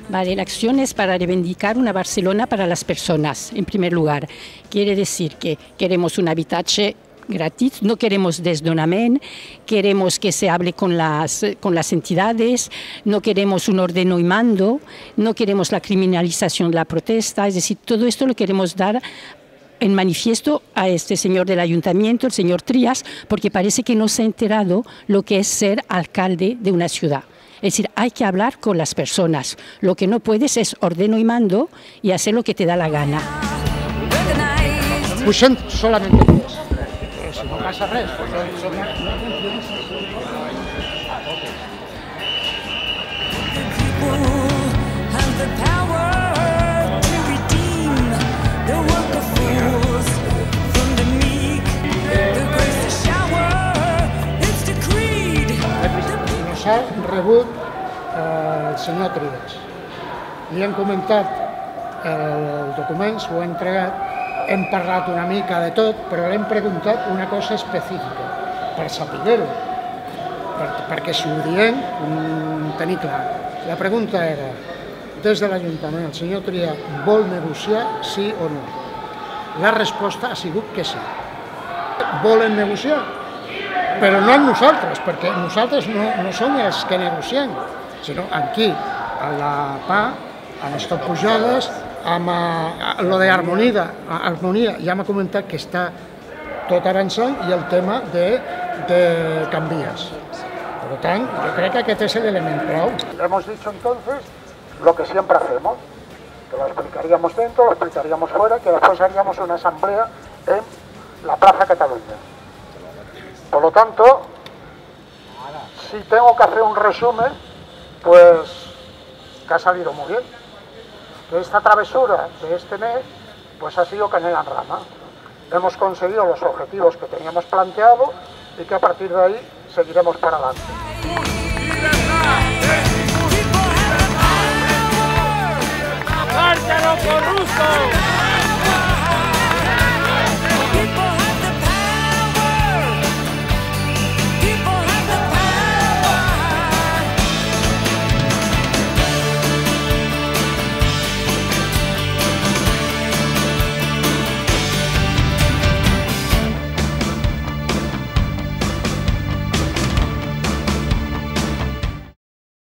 Vale, la acción es para reivindicar una Barcelona para las personas, en primer lugar. Quiere decir que queremos un habitache gratis, no queremos desdonament, queremos que se hable con las entidades, no queremos un ordeno y mando, no queremos la criminalización de la protesta, es decir, todo esto lo queremos dar en manifiesto a este señor del ayuntamiento, el señor Trías, porque parece que no se ha enterado lo que es ser alcalde de una ciudad. Es decir, hay que hablar con las personas. Lo que no puedes es ordeno y mando y hacer lo que te da la gana. Puixem solamente 10. Si no passa res. Nos ha rebut el senyor Trías. Li hem comentat el document, s'ho ha entregat. Hem parlat una mica de tot, però l'hem preguntat una cosa específica, per saber-ho, perquè si ho diem, tenir clar. La pregunta era, des de l'Ajuntament, el senyor Trías vol negociar, sí o no? La resposta ha sigut que sí. Volen negociar, però no amb nosaltres, perquè nosaltres no som els que negociem, sinó aquí, a la PA, amb les tot pujades, amb lo d'harmonia, ja m'ha comentat que està tot avançant i el tema de canvies. Por tant, yo creo que aquest es el elemento clau. Hemos dicho entonces lo que siempre hacemos, que lo explicaríamos dentro, lo explicaríamos fuera, que después haríamos una asamblea en la Plaza Cataluña. Por lo tanto, si tengo que hacer un resumen, pues que ha salido muy bien. Que esta travesura de este mes pues ha sido canela en rama. Hemos conseguido los objetivos que teníamos planteado y que a partir de ahí seguiremos para adelante.